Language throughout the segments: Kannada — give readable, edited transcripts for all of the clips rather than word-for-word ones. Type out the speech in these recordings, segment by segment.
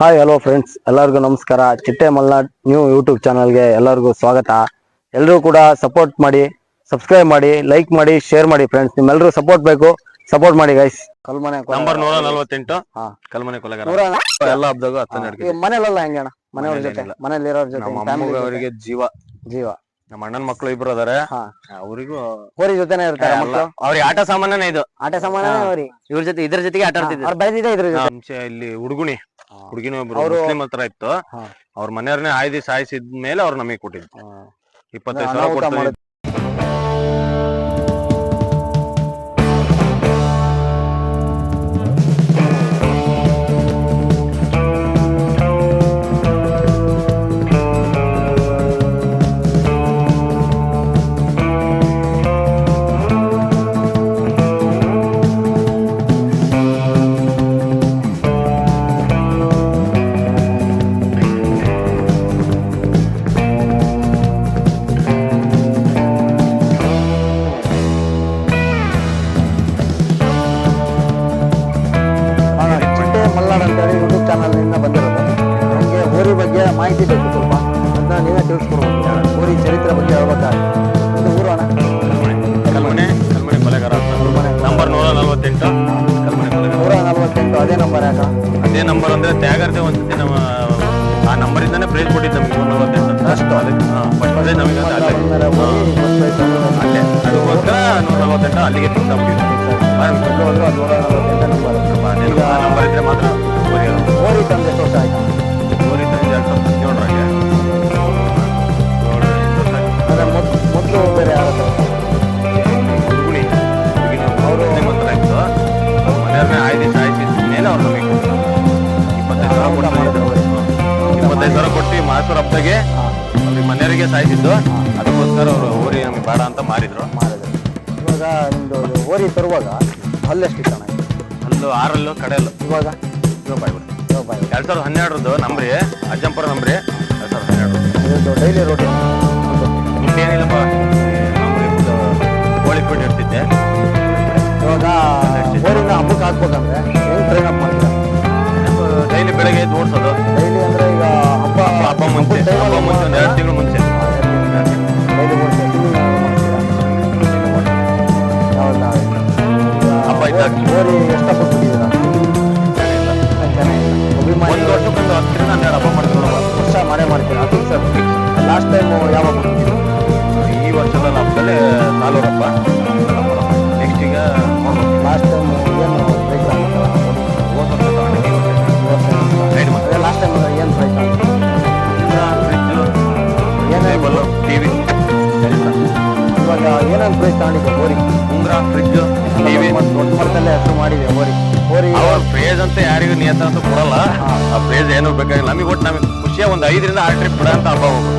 ಹಾಯ್ ಹಲೋ ಫ್ರೆಂಡ್ಸ್, ಎಲ್ಲರಿಗೂ ನಮಸ್ಕಾರ. ಚಿಟ್ಟೆ ಮಲ್ನಾಡ್ ನ್ಯೂ ಯೂಟ್ಯೂಬ್ ಚಾನಲ್ಗೆ ಎಲ್ಲರಿಗೂ ಸ್ವಾಗತ. ಎಲ್ಲರೂ ಕೂಡ ಸಪೋರ್ಟ್ ಮಾಡಿ, ಸಬ್ಸ್ಕ್ರೈಬ್ ಮಾಡಿ, ಲೈಕ್ ಮಾಡಿ, ಶೇರ್ ಮಾಡಿ ಫ್ರೆಂಡ್ಸ್. ನಿಮ್ಮೆಲ್ಲರೂ ಸಪೋರ್ಟ್ ಬೇಕು, ಸಪೋರ್ಟ್ ಮಾಡಿ ಗೈಸ್. ಕಲ್ಮನೆ ನಂಬರ್ 148 ಕಲ್ಮನೆ ಕೊಲೆಗಾರ ಎಲ್ಲ ಹಬ್ಬದಾಗ ಮನೇಲೆಲ್ಲ ಹೆಂಗೆ ಅಣ್ಣ? ಮನೆಯವ್ರ ಜೊತೆ, ಮನೇಲಿ ಇರೋರ ಜೊತೆ, ಅವರಿಗೆ ಜೀವ ಜೀವ. ನಮ್ಮ ಅಣ್ಣನ ಮಕ್ಕಳು ಇಬ್ರು ಅದಾರೆ, ಅವರಿಗೂ ಹೋರಿ ಜೊತೆನೆ ಇರ್ತಾರೆ ಮಕ್ಕಳು. ಅವ್ರಿಗೆ ಆಟ ಸಾಮಾನೇ ಇದು, ಆಟ ಸಾಮಾನೇ ಹೋರಿ. ಇವ್ರ ಜೊತೆ ಇದ್ರ ಜೊತೆಗೆ ಆಟ ಆಡ್ತಿದ್ರು. ಅವ್ರು ಬೆಳೆದಿದೆ ಇದ್ರ ಜೊತೆ. ಮುಂಚೆ ಇಲ್ಲಿ ಹುಡುಗುಣಿ ಒಬ್ರು ಮುಸ್ಲಿಂ ಹತ್ರ ಇತ್ತು. ಅವ್ರ ಮನೆಯವ್ರನ್ನೇ ಆಯ್ದಿ ಸಾಯಿಸಿದ ಮೇಲೆ ಅವ್ರು ನಮಗೆ ಕೊಟ್ಟಿದ್ರು. 25,000 ಕೊಡ್ತಾರೆ. ಯೂಟ್ಯೂಬ್ ಚಾನಲ್ ನಿಂದ ಬಂದಿರೋದು. ನನಗೆ ಹೋರಿ ಬಗ್ಗೆ ಮಾಹಿತಿ ಬೇಕು ಸ್ವಲ್ಪ, ಅದನ್ನ ನೀವೇ ತಿಳಿಸ್ಕೊಡ್ಬೇಕು. ಹೋರಿ ಚರಿತ್ರೆ ಬಗ್ಗೆ ಹೇಳ್ಬೇಕಾದ್ರೆ ಇದು ಊರು ಅಣ್ಣ? ಕಲ್ಮನೆ ಕೊಲೆಗಾರ ನಂಬರ್ 148 ಕಲ್ಮನೆ ಕೊಲೆಗಾರ 148. ಅದೇ ನಂಬರ್ ಯಾಕ? ಅದೇ ನಂಬರ್ ಅಂದ್ರೆ ತ್ಯಾಗಾರ್ದೆ ಒಂದ್ಸತಿ ನಮ್ಮ ಆ ನಂಬರ್ ಇಂದಾನೆ ಪ್ರೈಸ್ ಕೊಟ್ಟಿದ್ದು ನಮಗೆ 148 ಅಷ್ಟು. ಅದಕ್ಕೆ ಅದೇ ನಮಗೆ ಅದಕ್ಕೋಸ್ಕರ 148 ಅಲ್ಲಿಗೆ ಫಿಕ್ಸ್ ಆಗ್ಬಿಟ್ಟಿದೆ. ನಂಬರ್ ಇದ್ರೆ ಮಾತ್ರ ಹೋರಿ ತಂದೆ ತೋಟ ಆಯ್ತಾ? ಹೋರಿ ತಂದೆ 2017 ಮೊದಲು ಬೇರೆ ಯಾರು ಹುಡುಗುಣಿ ಅವರು ಹತ್ರ ಇತ್ತು. ಮನೆಯವ್ರನ್ನೇ ಆಯ್ದು ಸಾಯಿಸಿದ ಮೇಲೆ ಅವ್ರು ನಮಗೆ 25,000 ಕೊಟ್ಟು ಮಾಸೂರು ಹಬ್ಬದಾಗೆ ಅವ್ರಿಗೆ ಮನೆಯವರಿಗೆ ಸಾಯಿಸಿದ್ದು. ಅದಕ್ಕೋಸ್ಕರ ಅವರು ಹೋರಿ ನಮಗೆ ಬೇಡ ಅಂತ ಮಾರಿದ್ರು. ಇವಾಗ ನಿಮ್ದು ಹೋರಿ ತರುವಾಗ ಹಲ್ಲೆಷ್ಟಿತ್ತು ಅಣ್ಣ? ಅಲ್ಲೂ 6 ಕಡೆಯಲ್ಲೂ ಇವಾಗ 2012 ನಂಬ್ರಿ, ಅಜ್ಜಂಪುರ ನಂಬ್ರಿ 2012 ಡೈಲಿ ರೋಟೀನ್ ಏನಿಲ್ಲಪ್ಪ. ನಂಬ್ರಿ ಕೋಳಿ ಪೀಠ ಇರ್ತಿದ್ದೆ. ಇವಾಗ ಹೋರಿನ ಹಬ್ಬಕ್ಕೆ ಹಾಕ್ಬೇಕಂದ್ರೆ ಹೆಂಗ್ ಟ್ರೈನ್ ಅಪ್ ಮಾಡ್ತೀರಾ? ಡೈಲಿ ಬೆಳಗ್ಗೆ ಎದ್ದು ಓಡಿಸೋದು. ಡೈಲಿ ಅಂದ್ರೆ ಈಗ ಹಬ್ಬ ಮುಂಚೆ ಒಂದು 2 ತಿಂಗಳು ಮುಂಚೆ ಡೈಲಿ ಹಬ್ಬ ಇದ್ದಾಗ ಹೋರಿ ಎಷ್ಟಪಟ್ಟಿದ್ದೀರಾ? ಒಂದು ವರ್ಷಕ್ಕೊಂದು 10ರಿಂದ 12 ಹಬ್ಬ ಮಾಡ್ತೀವಿ. ವರ್ಷ ಮಾಡೇ ಮಾಡ್ತೀರಾ? ಸರ್ ಲಾಸ್ಟ್ ಟೈಮ್ ಯಾವಾಗ ಮಾಡ್ತೀವಿ? ಈ ವರ್ಷದ ಹಬ್ಬದಲ್ಲೇ ನಾಲ್ವರು ಹಬ್ಬ. ನೆಕ್ಸ್ಟ್ ಈಗ ಲಾಸ್ಟ್ ಟೈಮ್ ಏನು ಪ್ರೈಸ್ ಆಗುತ್ತೆ? ಲಾಸ್ಟ್ ಟೈಮ್ ಏನು ಪ್ರೈಸ್ ಆಗುತ್ತೆ? ಏನೇನು ಟಿವಿ ಇವಾಗ ಏನೇನು ಪ್ರೈಸ್ ತಗೊಂಡಿದ್ದೆ ಹೋರಿ? ಉಂಗ್ರ, ಫ್ರಿಡ್ಜ್, ಟಿವಿ ದೊಡ್ಡ ಮಟ್ಟದಲ್ಲೇ ಹೆಸರು ಮಾಡಿದೆ ಹೋರಿ. ಅವ್ರ ಪ್ರೇಜ್ ಅಂತ ಯಾರಿಗೂ ನಿಯತ ಅಂತ ಕೊಡಲ್ಲ. ಆ ಪ್ರೇಜ್ ಏನೂ ಬೇಕಾಗಿಲ್ಲ ನಮಗೆ. ಒಟ್ಟು ನಮಗೆ ಖುಷಿಯ ಒಂದು 5ರಿಂದ 6 ಟ್ರಿಪ್ ಬಿಡ ಅಂತ ಹಬ್ಬ ಹೋಗೋದು.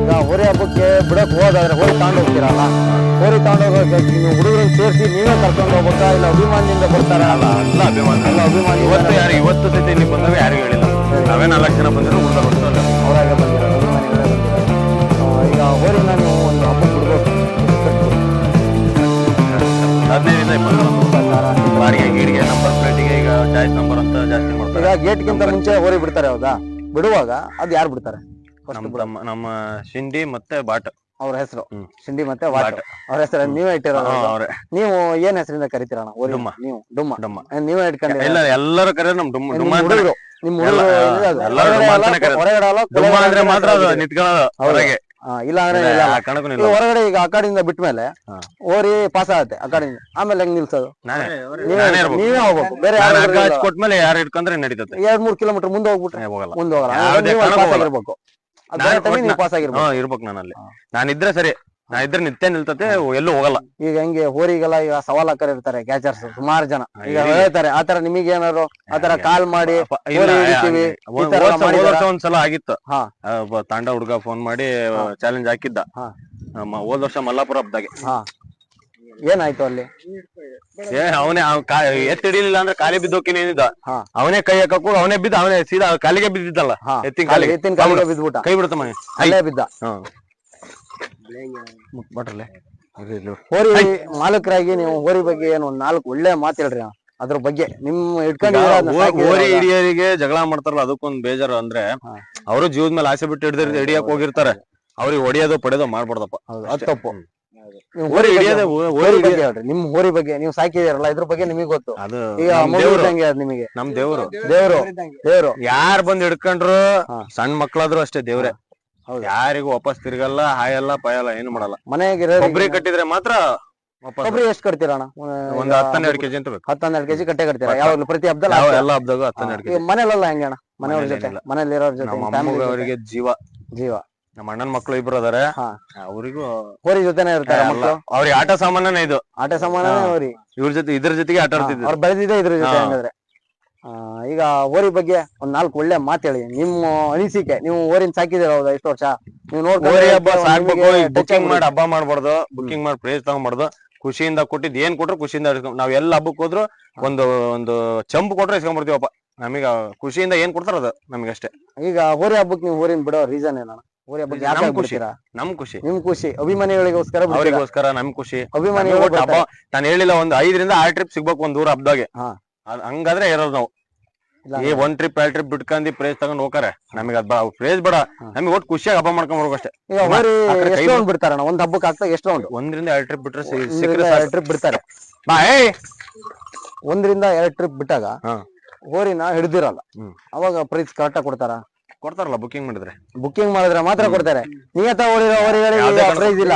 ಈಗ ಹೋರಿ ಹಬ್ಬಕ್ಕೆ ಬಿಡಕ್ಕೆ ಹೋದಾದ್ರೆ ಹೋರಿ ತಗೊಂಡು ಹೋಗ್ತೀರಲ್ಲ, ಹೋರಿ ತಗೊಂಡು ಹೋಗೋಕೆ ನೀವು ಹುಡುಗರನ್ನ ಸೇರಿಸಿ ನೀವೇ ಕರ್ಕೊಂಡು ಹೋಗ್ಬೇಕಾ, ಇಲ್ಲ ಅಭಿಮಾನದಿಂದ ಬರ್ತಾರ? ಎಲ್ಲ ಅಭಿಮಾನಿ. ಇವತ್ತು ಸತಿ ಇಲ್ಲಿ ಬಂದಾಗ ಯಾರಿಗೂ ಹೇಳಿಲ್ಲ. ನಾವೇ 4 ಜನ ಬಂದಿರೋ ಉಳಿದ ಬರ್ತಾರೆ, ಅವರಾಗೆ ಬಂದಿರೋ ಅಭಿಮಾನಿಗಳೇ ಬಂದಿರೋ. ಈಗ ಹೋರಿನ ನೀವು ಒಂದು ಹಬ್ಬಕ್ಕೆ ಬಿಡ್ಬೇಕು, 15ರಿಂದ 20 ಬಾಡಿಗೆ ಗೀಡಿಗೆ ನಂಬರ್ ಪ್ಲೇಟಿಗೆ ಈಗ ಚಾಯ್ಸ್ ನಂಬರ್ ಅಂತ ಜಾಸ್ತಿ ಮಾಡ್ತಾರೆ. ಈಗ ಗೇಟ್ಗಿಂತ ಮುಂಚೆ ಹೋರಿ ಬಿಡ್ತಾರೆ, ಹೌದಾ? ಬಿಡುವಾಗ ಅದು ಯಾರು ಬಿಡ್ತಾರೆ? ನಮ್ಮ ಶಿಂಡಿ ಮತ್ತೆ ಬಾಟ್ ಅವ್ರ ಹೆಸರು. ಶಿಂಡಿ ಮತ್ತೆ ಬಾಟ್ ಅವ್ರ ಹೆಸರು ನೀವೇ ಇಟ್ಟಿರೋದು? ನೀವು ಏನ್ ಹೆಸರಿಂದ ಕರಿತೀರಣ? ನೀವು ಡುಮ್ಮ ನೀವೇ ಇಟ್ಕೊಂಡಿರ? ಇಲ್ಲ, ಎಲ್ಲರೂ ಕರೆಯೋದು ನಮ್ ಡುಮ್ಮ. ಹುಡುಗರು ನಿಮ್ಮ ಹೊರಗಡೆ ಮಾತ್ರ ನಿಂತ್ಕೊಳ್ಳೋದು ಹೊರಗೆ. ಇಲ್ಲ ಅಂದ್ರೆ ಹೊರಗಡೆ ಈಗ ಅಕಾಡಿಯಿಂದ ಬಿಟ್ಮೇಲೆ ಹೋರಿ ಪಾಸ್ ಆಗತ್ತೆ ಅಕಾಡಿಯಿಂದ, ಆಮೇಲೆ ಹೆಂಗ್ ನಿಲ್ಸೋದು? ನೀವೇ ಹೋಗ್ಬೇಕು. ಬೇರೆ ಕೊಟ್ಮೇಲೆ ಯಾರು ಇಟ್ಕೊಂಡ್ರೆ ನಡೀತದೆ. 2-3 ಕಿಲೋಮೀಟರ್ ಮುಂದೆ ಹೋಗ್ಬಿಟ್ರೆ ಹೋಗಲ್ಲ. ಮುಂದೆ ಹೋಗಲ್ಲ. ಇರ್ಬೇಕು ನಾನಲ್ಲಿ. ನಾನಿದ್ರೆ ಸರಿ, ನಾ ಇದ್ರೆ ನಿತ್ಯ ನಿಲ್ತತೆ, ಎಲ್ಲೂ ಹೋಗಲ್ಲ. ಈಗ ಹೆಂಗೆ ಹೋರಿಗೆಲ್ಲ ಈಗ ಸವಾಲ್ ಹಾಕರ್ ಇರ್ತಾರೆ ಕ್ಯಾಚರ್ಸ್ ಸುಮಾರು ಜನ. ಈಗ ಹೇಳ್ತಾರೆ ಆತರ ನಿಮಗೆ ಏನಾದ್ರು ಆತರ ಕಾಲ್ ಮಾಡಿ ಒಂದ್ಸಲ ಆಗಿತ್ತು. ತಾಂಡ ಹುಡುಗ ಫೋನ್ ಮಾಡಿ ಚಾಲೆಂಜ್ ಹಾಕಿದ್ದ ಹೋದ್ ವರ್ಷ ಮಲ್ಲಾಪುರ ಹಬ್ಬದಾಗೆ. ಏನಾಯ್ತು ಅಲ್ಲಿ? ಅವನೇ ಎತ್ತಿ ಹಿಡಿಲಿಲ್ಲ ಅಂದ್ರೆ ಕಾಲಿ ಬಿದ್ದೋಕಿನೇನಿದ್ದ. ಅವನೇ ಕೈ ಹಾಕಕ್ಕೂ ಅವನೇ ಬಿದ್ದ, ಅವನೇ ಸೀದಾ ಕಾಲಿಗೆ ಬಿದ್ದಿದ್ದಲ್ಲ, ಎತ್ತಿನ ಕಾಲಿಗೆ ಬಿದ್ಬಿಟ್ಟ, ಕೈ ಬಿಡುತ್ತ ಮನೆ ಅಲ್ಲೇ ಬಿದ್ದ. ಹೋರಿ ಮಾಲಕರಾಗಿ ನೀವು ಹೋರಿ ಬಗ್ಗೆ ಏನು 4 ಒಳ್ಳೆ ಮಾತು ಹೇಳ್ರಿ. ಅದ್ರ ಬಗ್ಗೆ ನಿಮ್ ಇಟ್ಕೊಂಡಿದ್ದೀರಾ ಅದನ್ನ ಸಾಕಿದ್ದೀರಾ ಓರಿ ಅಲ್ವಾ? ಹಿಡಿಯರಿಗೆ ಜಗಳ ಮಾಡ್ತಾರಲ್ಲ ಅದಕ್ಕೊಂದ್ ಬೇಜಾರು ಅಂದ್ರೆ ಹಾ. ಅವರು ಜೀವದ ಮೇಲೆ ಆಸೆ ಬಿಟ್ಟು ಹಿಡಿಯಕ್ ಹೋಗಿರ್ತಾರೆ. ಅವ್ರಿಗೆ ಹೊಡಿಯೋದು ಪಡೆಯೋದು ಮಾಡ್ಬಾರ್ದಪ್ಪ. ಹೌದು ಅದು ತಪ್ಪು. ನೀವು ಓರಿ ಹಿಡಿಯೋದೇ ಹೋರಿ ಬಗ್ಗೆ ಹೇಳ್ರಿ, ನಿಮ್ ಹೋರಿ ಬಗ್ಗೆ ನೀವು ಸಾಕಿದಿರಲ್ಲ ಇದ್ರ ಬಗ್ಗೆ ನಿಮಗೆ ಗೊತ್ತು. ಅದು ಈಗ ನಮ್ ಮಗು ದೇವ್ರು ಇದ್ದಂಗೆ ಅದು ನಿಮಗೆ. ನಮ್ ದೇವ್ರು ದೇವ್ರು ಯಾರ್ ಬಂದ್ ಹಿಡ್ಕೊಂಡ್ರು ಹಾ. ಸಣ್ಣ ಮಕ್ಳಾದ್ರು ಅಷ್ಟೇ ದೇವ್ರೆ. ಹೌದು. ಯಾರಿಗೂ ವಾಪಸ್ ತಿರ್ಗಲ್ಲ, ಹಾಯಲ್ಲ ಪಾಯಲ್ಲ ಏನು ಮಾಡಲ್ಲ. ಮನೆಗೆ ಕೊಬ್ಬರಿ ಕಟ್ಟಿದ್ರೆ ಮಾತ್ರ ವಾಪಸ್ ಕೊಬ್ಬರಿ ಎಷ್ಟು ಕಟ್ತೀರಾ ಅಣ್ಣ? ಒಂದ್ 10-12 ಕೆಜಿ ಅಂತ ಬೇಕು. 10-12 ಕೆಜಿ ಕಟ್ಟೆ ಕಟ್ತೀರಾ ಯಾವಾಗ್ಲೂ ಪ್ರತಿ ಹಬ್ಬದಲ್ಲಿ? ಎಲ್ಲ ಹಬ್ದಾಗ 10-12 ಕೆಜಿ. ಮನೇಲೆಲ್ಲ ಹೆಂಗೆ ಅಣ್ಣ? ಮನೆಯವ್ರ ಜೊತೆ, ಮನೇಲೇನಿಲ್ಲ. ಮನೇಲಿ ಇರೋರ್ ಜೊತೆ, ನಮ್ಮ family ಜೊತೆ? ಅವರಿಗೆ ಜೀವ. ನಮ್ಮ ಅಣ್ಣನ ಮಕ್ಳು ಇಬ್ರು ಅದಾರೆ, ಹಾ. ಅವರಿಗೂ ಹೋರಿ ಜೊತೆನೆ ಇರ್ತಾರೆ ಮಕ್ಕಳು. ಅವ್ರಿಗೆ ಆಟ ಸಾಮಾನೇ ಇದು. ಆಟ ಸಮಾನನೇ ಹೋರಿ. ಇದ್ರ ಜೊತೆಗೆ ಆಟ ಆಡ್ತಿದ್ರು. ಅವ್ರು ಬೆಳೆದಿದೆ ಇದ್ರ ಜೊತೆ ಹಾ. ಹಂಗಾದ್ರೆ. ಈಗ ಹೋರಿ ಬಗ್ಗೆ ಒಂದ್ 4 ಒಳ್ಳೆ ಮಾತು ಹೇಳಿ, ನಿಮ್ಮ ಅನಿಸಿಕೆ. ನೀವು ಹೋರಿನ ಸಾಕಿದಿರ ಹೌದಾ ಎಷ್ಟು ವರ್ಷ? ನೀವು ಹೋರಿ ಹಬ್ಬ ಸಾಕ್ಬೇಕು, ನೋಡ್ಕೊಂಡು ಬುಕಿಂಗ್ ಮಾಡಿ ಹಬ್ಬ ಮಾಡ್ಬಾರ್ದು, ಬುಕಿಂಗ್ ಮಾಡಿ ಪ್ರೈಸ್ ತಗೊಂಡ್ಬಾರ್ದು. ಖುಷಿಯಿಂದ ಕೊಟ್ಟಿದ್ ಏನ್ ಕೊಟ್ರು ಖುಷಿಯಿಂದ ನಾವ್ ಎಲ್ಲ ಹಬ್ಬಕ್ಕೆ ಹೋದ್ರು ಒಂದು ಚಂಪು ಕೊಟ್ರೆ ಇಸ್ಕೊಂಡ್ಬರ್ತೀವಪ್ಪ. ನಮಗ ಖುಷಿಯಿಂದ ಏನ್ ಕೊಡ್ತಾರ ಅದು ನಮಗೆ ಅಷ್ಟೇ. ಈಗ ಹೋರಿ ಹಬ್ಬಕ್ಕೆ ನೀವು ಹೋರಿನ ಬಿಡೋ ರೀಸನ್ ಏನಣ್ಣ? ಹೋರಿ ಹಬ್ಬಕ್ಕೆ ಯಾಕೆ ನಮ್ ಖುಷಿ. ಬಿಡ್ತೀರಾ? ನಮ್ ಖುಷಿ, ನಿಮ್ ಖುಷಿ, ಅಭಿಮಾನಿಗಳಿಗೋಸ್ಕರ ಬಿಡ್ತೀರಾ? ಅವರಿಗೋಸ್ಕರ ನಮ್ ಖುಷಿ. ಅಭಿಮಾನಿಗಳು ಹಬ್ಬ ನಾನು ಹೇಳಿಲ್ಲ, ಒಂದು 5-6 ಟ್ರಿಪ್ ಸಿಗ್ಬೇಕು ಒಂದ್ ಊರ ಹಬ್ಬದಾಗೆ. ಹಾ. ಹಂಗಾದ್ರೆ ಇರೋದು ನಾವು. ಇಲ್ಲ ಈ 1 ಟ್ರಿಪ್ 2 ಟ್ರಿಪ್ ಬಿಟ್ಕೊಂಡಿ ಪ್ರೈಸ್ ತಗೊಂಡ್ ಹೋಗಾರೆ ನಮಗೆ ಅದ್ ಪ್ರೈಸ್ ಬೇಡ. ನಮಗೆ ಒಟ್ಟು ಖುಷಿಯಾಗಿ ಹಬ್ಬ ಮಾಡ್ಕೊಂಡ್ ಬರ್ಬೇಕು ಅಷ್ಟೇ. ಈಗ ಹೋರಿ ಆ ಕಡೆ ಕೈ ಎಷ್ಟು ರೌಂಡ್ ಬಿಡ್ತಾರಣ್ಣ ಒಂದ್ ಹಬ್ಬಕ್ಕೆ? ಆಗ್ತಾ ಎಷ್ಟು ರೌಂಡ್? 1-2 ಟ್ರಿಪ್ ಬಿಟ್ರೆ ಸಿಕ್ಕರೆ ಟ್ರಿಪ್ ಬಿಡ್ತಾರೆ. ಬಾ ಏಯ್ 1-2 ಟ್ರಿಪ್ ಬಿಟ್ಟಾಗ ಹಾ. ಹೋರಿನ ಹಿಡ್ದಿರಲ್ಲ, ಅವಾಗ ಪ್ರೈಸ್ ಕರೆಕ್ಟ್ ಕೊಡ್ತಾರ? ಕೊಡ್ತಾರಲ್ಲ ಬುಕಿಂಗ್ ಮಾಡಿದ್ರೆ. ಬುಕ್ಕಿಂಗ್ ಮಾಡಿದ್ರೆ ಮಾತ್ರ ಕೊಡ್ತಾರೆ. ನಿಯತ ಹೋರಿರೋ ಯಾವ್ದೇ ಹೋರಿಗಳಿಗೆ ಕಾರಣಕ್ಕೂ ಪ್ರೈಸ್ ಇಲ್ಲ.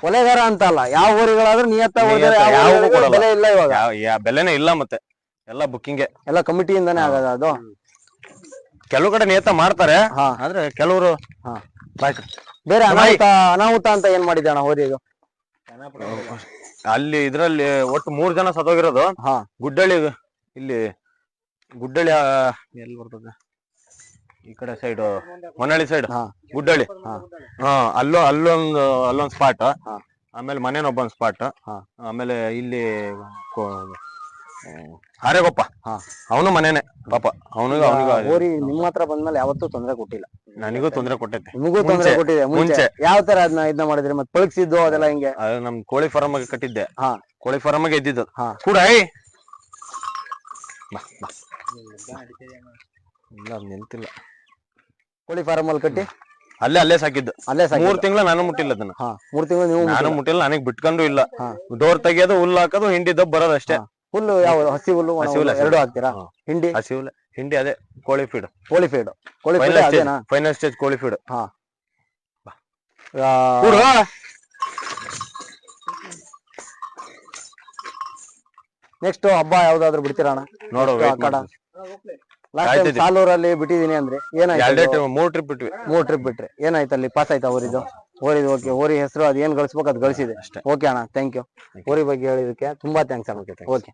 ಕೊಲೆಗಾರ ಅಂತ ಅಲ್ಲ, ಯಾವ ಹೋರಿಗಳಾದ್ರೂ ನಿಯತ್ತ ಹೊಡೆದ್ರೆ ನಿಯತ್ತ ಯಾವ ಯಾವ್ಗೂ ಹೋರಿಗಳಿಗೂ ಕೊಡಲ್ಲ. ಬೆಲೆ ಇಲ್ಲ ಇವಾಗ. ಬೆಲೆನೇ ಇಲ್ಲ ಮತ್ತೆ ಎಲ್ಲ ಬುಕ್ಕಿಂಗ್. ಎಲ್ಲ ಕಮಿಟಿಯಿಂದಾನೇ ಆಗದ ಅದು. ಕೆಲವು ಕಡೆ ನಿಯತ ಮಾಡ್ತಾರೆ, ಹಾ. ಆದ್ರೆ ಕೆಲವರು ಹಾ. ಬೇರೆ ಅನಾಹುತ ಅಂತ ಏನ್ ಮಾಡಿದೆ ಅಣ್ಣ ಹೋರಿ ಇದು? ಅಲ್ಲಿ ಇದ್ರಲ್ಲಿ ಒಟ್ಟು 3 ಜನ ಸತ್ತೋಗಿರೋದು. ಹಾ. ಗುಡ್ಡಳ್ಳಿ, ಇಲ್ಲಿ ಗುಡ್ಡಳ್ಳಿ ಎಲ್ಲಿ ಬರ್ತದೆ ಈ ಕಡೆ ಸೈಡ್, ಹೊನ್ನಳ್ಳಿ ಸೈಡ್, ಹಾ. ಗುಡ್ಡಳ್ಳಿ. ಹಾ, ಅಲ್ಲೊಂದ್ ಸ್ಪಾಟ್. ಹಾ. ಆಮೇಲೆ ಮನೇನೊಬ್ಬ ಸ್ಪಾಟ್. ಹಾ. ಆಮೇಲೆ ಇಲ್ಲಿ ಹಾರೇಗೊಪ್ಪ, ಹಾ. ಅವನು ಮನೇನೆ ಪಾಪ. ಅವನಿಗೂ ಹೋರಿ ನಿಮ್ಮ ಹತ್ರ ಬಂದ್ಮೇಲೆ ಯಾವತ್ತೂ ತೊಂದರೆ ಕೊಟ್ಟಿಲ್ಲ? ನನಗೂ ತೊಂದರೆ ಕೊಟ್ಟೈತೆ. ನಿಮಗೂ ತೊಂದರೆ ಕೊಟ್ಟಿದೆ ಮುಂಚೆ? ಯಾವ ತರ ಇದನ್ನ ಮಾಡಿದ್ರಿ? ಮತ್ತೆ ಪಳಗ್ಸಿದ್ದು ಅದೆಲ್ಲ ಹಿಂಗೆ? ಅದು ನಮ್ ಕೋಳಿ ಫಾರಂ ಕಟ್ಟಿದ್ದೆ. ಹಾ. ಕೋಳಿ ಫಾರಂ ಇದ್ದಿದ್ದು ಹಾ. ಕೂಡ ಇಲ್ಲ ನಿಂತಿಲ್ಲ. ಕೋಳಿ ಫಾರಂ ಅಲ್ಲಿ ಕಟ್ಟಿ ಅಲ್ಲೇ ಸಾಕಿದ್ದು. ಅಲ್ಲೇ ಸಾಕಿ 3 ತಿಂಗಳು ನಾನು ಮುಟ್ಟಿಲ್ಲ ಅದನ್ನ. 3 ತಿಂಗಳು ನೀವು ನಾನು ಮುಟ್ಟಿಲ್ಲ, ನನಗ್ ಬಿಟ್ಕೊಂಡು ಇಲ್ಲ. ಹಾ. ಡೋರ್ ತೆಗಿಯೋದು, ಹುಲ್ಲು ಹಾಕೋದು, ಹಿಂಡಿ ದಬ್ಬ ಬರೋದು ಅಷ್ಟೇ. ಹುಲ್ಲು ಯಾವ ಹಸಿ ಹುಲ್ಲು ಒಣ ಹಸಿ ಹುಲ್ಲು ಹುಲ್ಲು ಎರಡು ಹಾಕ್ತೀರಾ? ಹಾ. ಹಿಂಡಿ ಹಸಿ ಹುಲ್ಲು, ಹಿಂಡಿ ಅದೇ ಕೋಳಿ ಫೀಡ್. ಕೋಳಿ ಫೀಡ್ ಅದೇನಾ? ಫೈನಲ್ ಸ್ಟೇಜ್ ಕೋಳಿ ಫೀಡ್. ಹಾ. ನೆಕ್ಸ್ಟ್ ಹಬ್ಬ ಯಾವ್ದಾದ್ರು ಬಿಡ್ತೀರಾ ಅಣ್ಣ? ನೋಡು ಲಾಸ್ಟ್ ಟೈಮ್ ಸಾಲೂರಲ್ಲಿ ಬಿಟ್ಟಿದೀನಿ ಅಂದ್ರೆ ಏನಾಯ್ತು? 3 ಟ್ರಿಪ್ ಬಿಟ್ವಿ. 3 ಟ್ರಿಪ್ ಬಿಟ್ರಿ, ಏನಾಯ್ತು ಅಲ್ಲಿ? ಪಾಸ್ ಆಯ್ತಾ ಹೋರಿದು? ಓಕೆ, ಹೋರಿ ಹೆಸರು ಅದ್ ಏನ್ ಗಳಿಸ್ಬೇಕು ಅದ್ ಗಳಿಸಿದೆ ಅಷ್ಟೇ. ಓಕೆ ಅಣ್ಣ, ಥ್ಯಾಂಕ್ ಯು. ಹೋರಿ ಬಗ್ಗೆ ಹೇಳಿದಕ್ಕೆ ತುಂಬಾ ಥ್ಯಾಂಕ್ಸ್ ಅಣ್ಣ. ಓಕೆ.